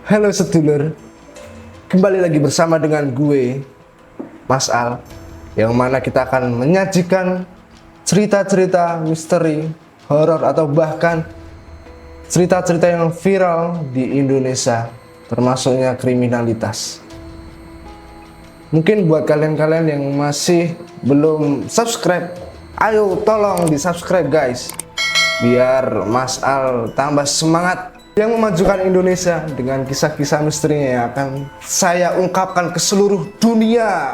Halo sedulur, kembali lagi bersama dengan gue, Mas Al, yang mana kita akan menyajikan cerita-cerita misteri, horor, atau bahkan cerita-cerita yang viral di Indonesia, termasuknya kriminalitas. Mungkin buat kalian-kalian yang masih belum subscribe, ayo tolong di subscribe guys, biar Mas Al tambah semangat yang memajukan Indonesia dengan kisah-kisah misterinya yang akan saya ungkapkan ke seluruh dunia.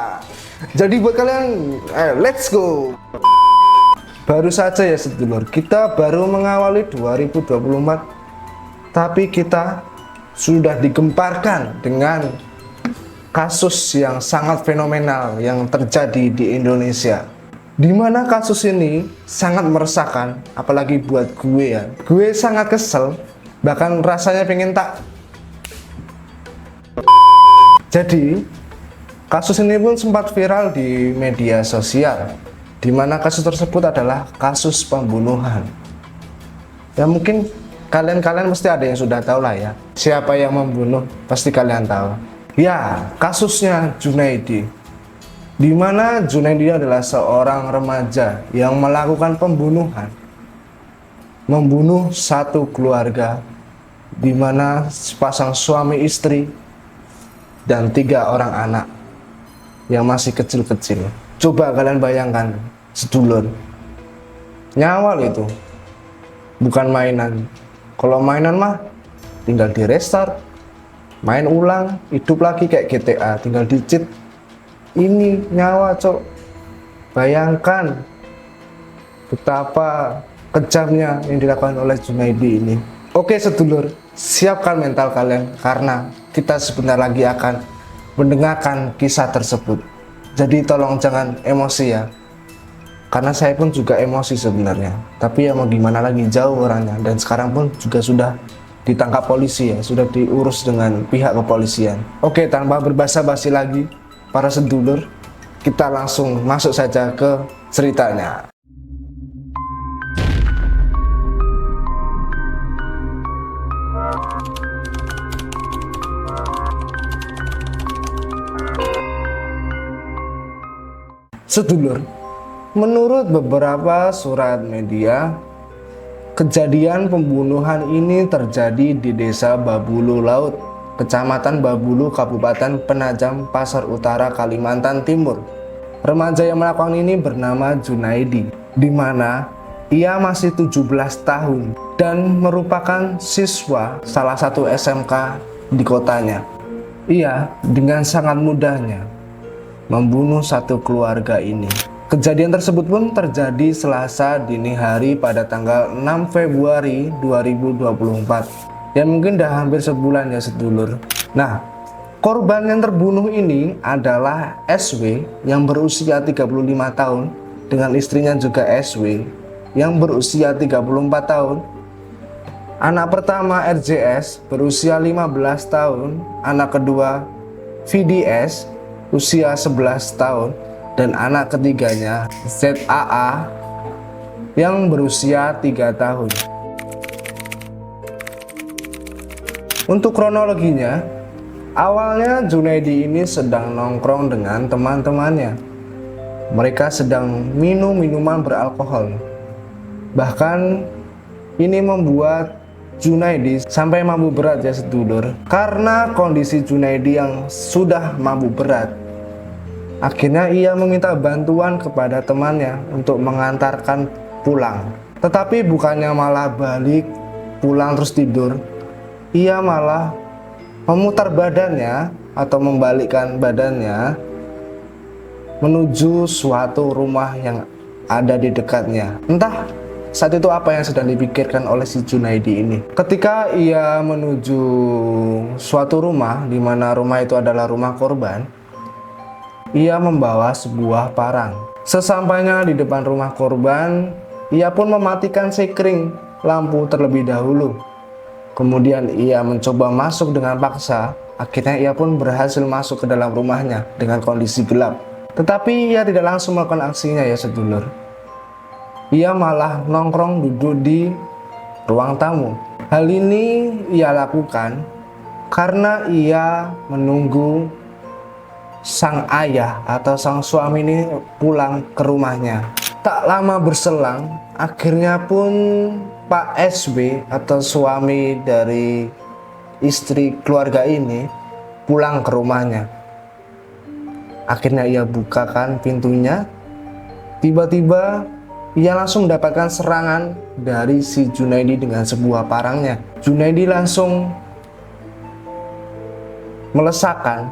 Jadi buat kalian, let's go. Baru saja ya sedulur, kita baru mengawali 2024, tapi kita sudah digemparkan dengan kasus yang sangat fenomenal yang terjadi di Indonesia. Di mana kasus ini sangat meresahkan, apalagi buat gue ya. Gue sangat kesel, bahkan rasanya pengen tak. Jadi, kasus ini pun sempat viral di media sosial, di mana kasus tersebut adalah kasus pembunuhan. Ya mungkin kalian mesti ada yang sudah tahu lah ya, siapa yang membunuh, pasti kalian tahu. Ya, kasusnya Junaedi, di mana Junaedi adalah seorang remaja yang melakukan pembunuhan, membunuh satu keluarga, di mana sepasang suami istri dan 3 orang anak yang masih kecil-kecil. Coba kalian bayangkan, sedulur, nyawa itu bukan mainan. Kalau mainan mah tinggal di restart, main ulang, hidup lagi kayak GTA, tinggal di cheat. Ini nyawa, cok. Bayangkan betapa kejamnya yang dilakukan oleh Junaedi ini. Oke sedulur, siapkan mental kalian karena kita sebentar lagi akan mendengarkan kisah tersebut. Jadi tolong jangan emosi ya, karena saya pun juga emosi sebenarnya. Tapi ya mau gimana lagi, jauh orangnya, dan sekarang pun juga sudah ditangkap polisi ya, sudah diurus dengan pihak kepolisian. Oke, tanpa berbasa-basi lagi para sedulur, kita langsung masuk saja ke ceritanya. Sedulur, menurut beberapa surat media, kejadian pembunuhan ini terjadi di Desa Babulu Laut, Kecamatan Babulu, Kabupaten Penajam Pasar Utara, Kalimantan Timur. Remaja yang melakukan ini bernama Junaedi, di mana ia masih 17 tahun dan merupakan siswa salah satu SMK di kotanya. Ia dengan sangat mudahnya membunuh satu keluarga ini. Kejadian tersebut pun terjadi Selasa dini hari pada tanggal 6 Februari 2024. Ya mungkin dah hampir sebulan ya sedulur. Nah, korban yang terbunuh ini adalah SW yang berusia 35 tahun dengan istrinya juga SW yang berusia 34 tahun. Anak pertama RJS berusia 15 tahun, anak kedua VDS usia 11 tahun, dan anak ketiganya ZAA yang berusia 3 tahun. Untuk kronologinya, awalnya Junaedi ini sedang nongkrong dengan teman-temannya. Mereka sedang minum minuman beralkohol. Bahkan ini membuat Junaedi sampai mabuk berat ya sedulur. Karena kondisi Junaedi yang sudah mabuk berat, akhirnya ia meminta bantuan kepada temannya untuk mengantarkan pulang. Tetapi bukannya malah balik pulang terus tidur, ia malah memutar badannya atau membalikkan badannya menuju suatu rumah yang ada di dekatnya. Entah saat itu apa yang sedang dipikirkan oleh si Junaedi ini. Ketika ia menuju suatu rumah, di mana rumah itu adalah rumah korban, ia membawa sebuah parang. Sesampainya di depan rumah korban, ia pun mematikan sekring lampu terlebih dahulu. Kemudian ia mencoba masuk dengan paksa. Akhirnya ia pun berhasil masuk ke dalam rumahnya dengan kondisi gelap. Tetapi ia tidak langsung melakukan aksinya ya sedulur. Ia malah nongkrong duduk di ruang tamu. Hal ini ia lakukan karena ia menunggu sang ayah atau sang suami ini pulang ke rumahnya. Tak lama berselang, akhirnya pun Pak SW atau suami dari istri keluarga ini pulang ke rumahnya. Akhirnya ia bukakan pintunya. Tiba-tiba ia langsung mendapatkan serangan dari si Junaidi dengan sebuah parangnya. Junaidi langsung melesakkan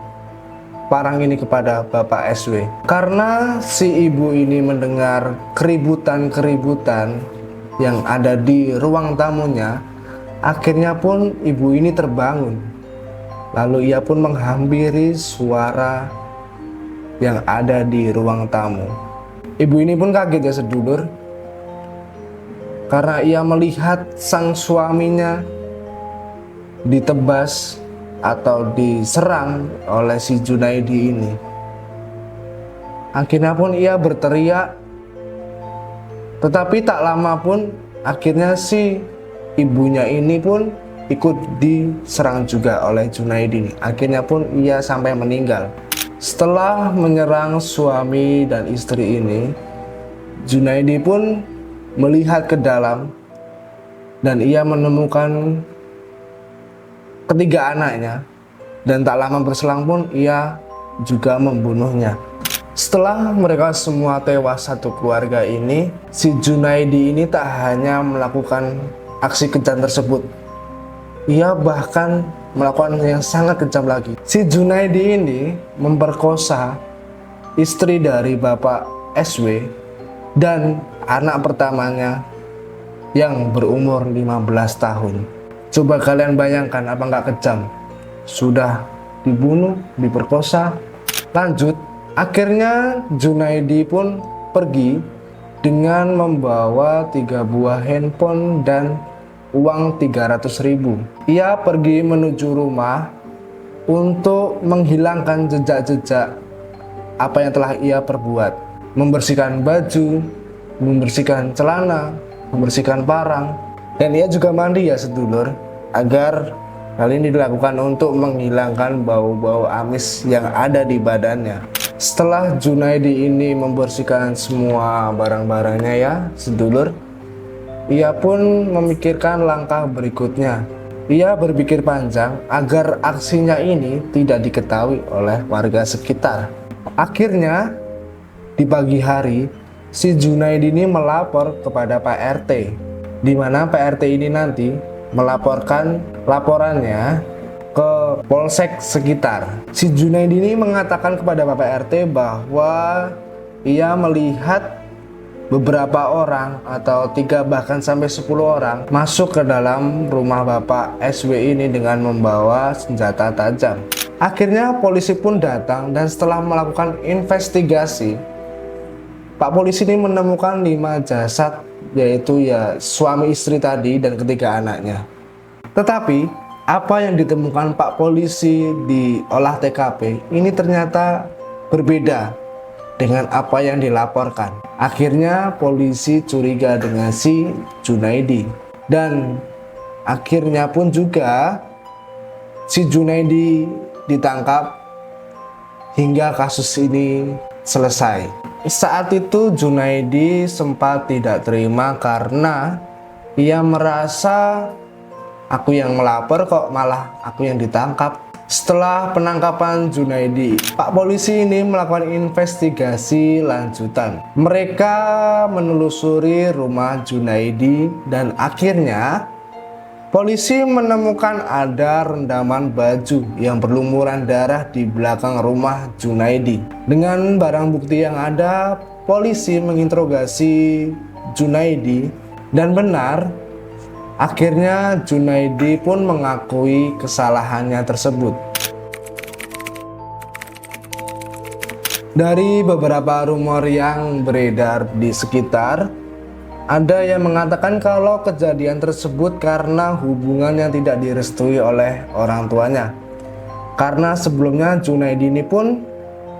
parang ini kepada Bapak SW. Karena si ibu ini mendengar keributan-keributan yang ada di ruang tamunya, akhirnya pun ibu ini terbangun. Lalu ia pun menghampiri suara yang ada di ruang tamu. Ibu ini pun kaget ya sedulur, karena ia melihat sang suaminya ditebas atau diserang oleh si Junaidi ini. Akhirnya pun ia berteriak, tetapi tak lama pun akhirnya si ibunya ini pun ikut diserang juga oleh Junaidi. Akhirnya pun ia sampai meninggal. Setelah menyerang suami dan istri ini, Junaidi pun melihat ke dalam dan ia menemukan ketiga anaknya, dan tak lama berselang pun ia juga membunuhnya. Setelah mereka semua tewas satu keluarga ini, si Junaidi ini tak hanya melakukan aksi kejam tersebut, ia bahkan melakukan yang sangat kejam lagi. Si Junaidi ini memperkosa istri dari Bapak SW dan anak pertamanya yang berumur 15 tahun. Coba kalian bayangkan, apa nggak kejam? Sudah dibunuh, diperkosa, lanjut. Akhirnya Junaidi pun pergi dengan membawa 3 buah handphone dan uang 300.000. Ia pergi menuju rumah untuk menghilangkan jejak-jejak apa yang telah ia perbuat. Membersihkan baju, membersihkan celana, membersihkan parang. Dan ia juga mandi ya sedulur, agar hal ini dilakukan untuk menghilangkan bau-bau amis yang ada di badannya. Setelah Junaidi ini membersihkan semua barang-barangnya ya sedulur, ia pun memikirkan langkah berikutnya. Ia berpikir panjang agar aksinya ini tidak diketahui oleh warga sekitar. Akhirnya di pagi hari, si Junaidi ini melapor kepada Pak RT, di mana Pak RT ini nanti melaporkan laporannya ke polsek sekitar. Si Junaidi ini mengatakan kepada Bapak RT bahwa ia melihat beberapa orang atau 3 bahkan sampai 10 orang masuk ke dalam rumah Bapak SW ini dengan membawa senjata tajam. Akhirnya polisi pun datang, dan setelah melakukan investigasi, Pak polisi ini menemukan 5 jasad, yaitu ya suami istri tadi dan ketiga anaknya. Tetapi apa yang ditemukan Pak polisi di olah TKP ini ternyata berbeda dengan apa yang dilaporkan. Akhirnya polisi curiga dengan si Junaidi, dan akhirnya pun juga si Junaidi ditangkap hingga kasus ini selesai. Saat itu Junaidi sempat tidak terima karena ia merasa, aku yang melapor kok malah aku yang ditangkap. Setelah penangkapan Junaidi, Pak polisi ini melakukan investigasi lanjutan. Mereka menelusuri rumah Junaidi dan akhirnya polisi menemukan ada rendaman baju yang berlumuran darah di belakang rumah Junaidi. Dengan barang bukti yang ada, polisi menginterogasi Junaidi dan benar, akhirnya Junaidi pun mengakui kesalahannya tersebut. Dari beberapa rumor yang beredar di sekitar, ada yang mengatakan kalau kejadian tersebut karena hubungan yang tidak direstui oleh orang tuanya. Karena sebelumnya Junaidi ini pun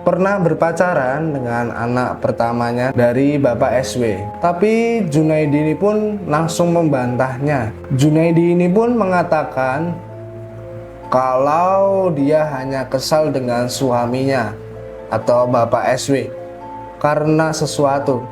pernah berpacaran dengan anak pertamanya dari Bapak SW. Tapi Junaidi ini pun langsung membantahnya. Junaidi ini pun mengatakan kalau dia hanya kesal dengan suaminya atau Bapak SW karena sesuatu.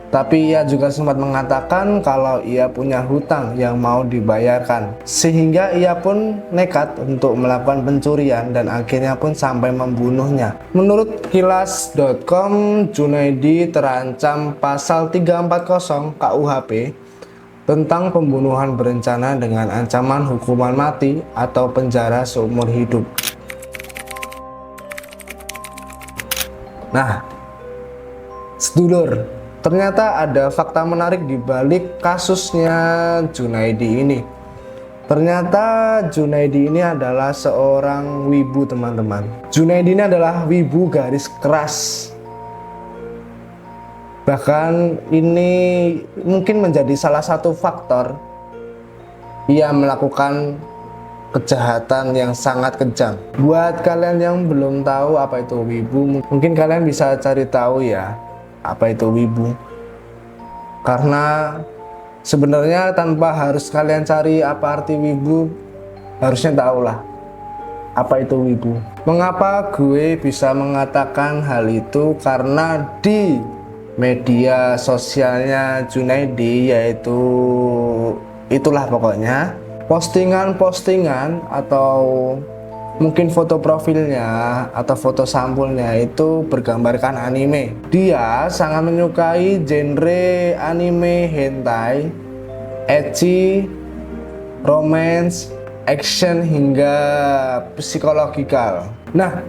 Tapi ia juga sempat mengatakan kalau ia punya hutang yang mau dibayarkan, sehingga ia pun nekat untuk melakukan pencurian dan akhirnya pun sampai membunuhnya. Menurut kilas.com, Junaidi terancam pasal 340 KUHP tentang pembunuhan berencana dengan ancaman hukuman mati atau penjara seumur hidup. Nah, sedulur, ternyata ada fakta menarik di balik kasusnya Junaidi ini. Ternyata Junaidi ini adalah seorang wibu, teman-teman. Junaidi ini adalah wibu garis keras. Bahkan ini mungkin menjadi salah satu faktor ia melakukan kejahatan yang sangat kejam. Buat kalian yang belum tahu apa itu wibu, mungkin kalian bisa cari tahu ya apa itu wibu. Karena sebenarnya tanpa harus kalian cari apa arti wibu, harusnya tahulah apa itu wibu. Mengapa gue bisa mengatakan hal itu? Karena di media sosialnya Junaidi, yaitu itulah pokoknya, postingan-postingan atau mungkin foto profilnya atau foto sampulnya itu bergambarkan anime. Dia sangat menyukai genre anime hentai, ecchi, romance, action hingga psikologikal. Nah,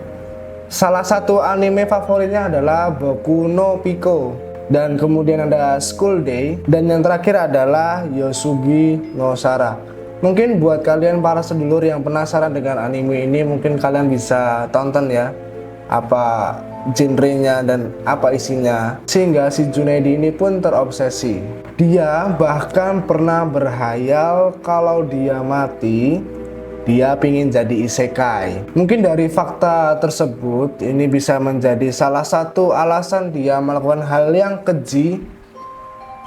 salah satu anime favoritnya adalah Boku no Pico, dan kemudian ada School Day, dan yang terakhir adalah Yosugi no Sara. Mungkin buat kalian para sedulur yang penasaran dengan anime ini, mungkin kalian bisa tonton ya apa genrenya dan apa isinya, sehingga si Junaidi ini pun terobsesi. Dia bahkan pernah berhayal kalau dia mati, dia pingin jadi isekai. Mungkin dari fakta tersebut ini bisa menjadi salah satu alasan dia melakukan hal yang keji,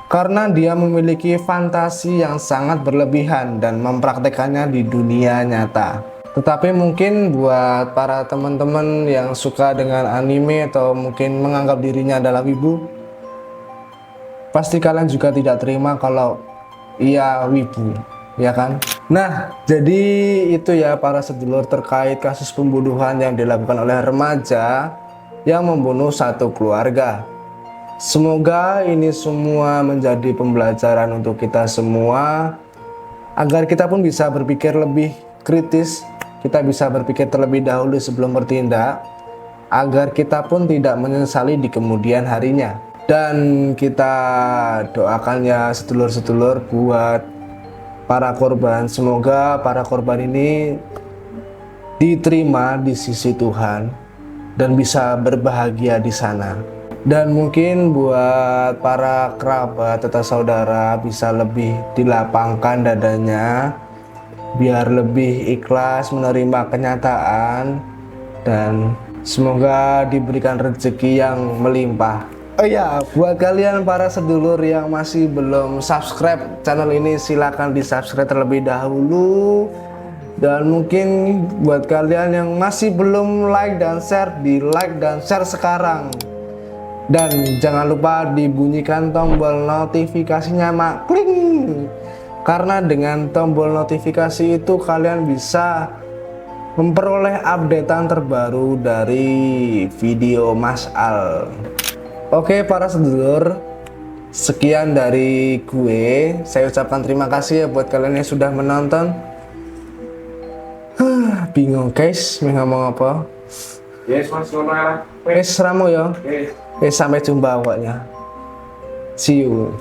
karena dia memiliki fantasi yang sangat berlebihan dan mempraktekannya di dunia nyata. Tetapi mungkin buat para teman-teman yang suka dengan anime atau mungkin menganggap dirinya adalah wibu, pasti kalian juga tidak terima kalau ia wibu, ya kan? Nah, jadi itu ya para sedulur terkait kasus pembunuhan yang dilakukan oleh remaja yang membunuh satu keluarga. Semoga ini semua menjadi pembelajaran untuk kita semua, agar kita pun bisa berpikir lebih kritis, kita bisa berpikir terlebih dahulu sebelum bertindak, agar kita pun tidak menyesali di kemudian harinya. Dan kita doakan ya sedulur-sedulur buat para korban, semoga para korban ini diterima di sisi Tuhan dan bisa berbahagia di sana. Dan mungkin buat para kerabat atau saudara bisa lebih dilapangkan dadanya, biar lebih ikhlas menerima kenyataan, dan semoga diberikan rezeki yang melimpah. Oh ya, buat kalian para sedulur yang masih belum subscribe channel ini, silahkan di subscribe terlebih dahulu. Dan mungkin buat kalian yang masih belum like dan share, di like dan share sekarang. Dan jangan lupa dibunyikan tombol notifikasinya, mak, kling. Karena dengan tombol notifikasi itu kalian bisa memperoleh updatean terbaru dari video Mas Al. Oke para sedulur, sekian dari gue. Saya ucapkan terima kasih ya buat kalian yang sudah menonton. Bingung guys, mau ngomong apa? Yes, Mas, ngono lah. Wes ramo ya. Yes. Sampai jumpa pokoknya. See you.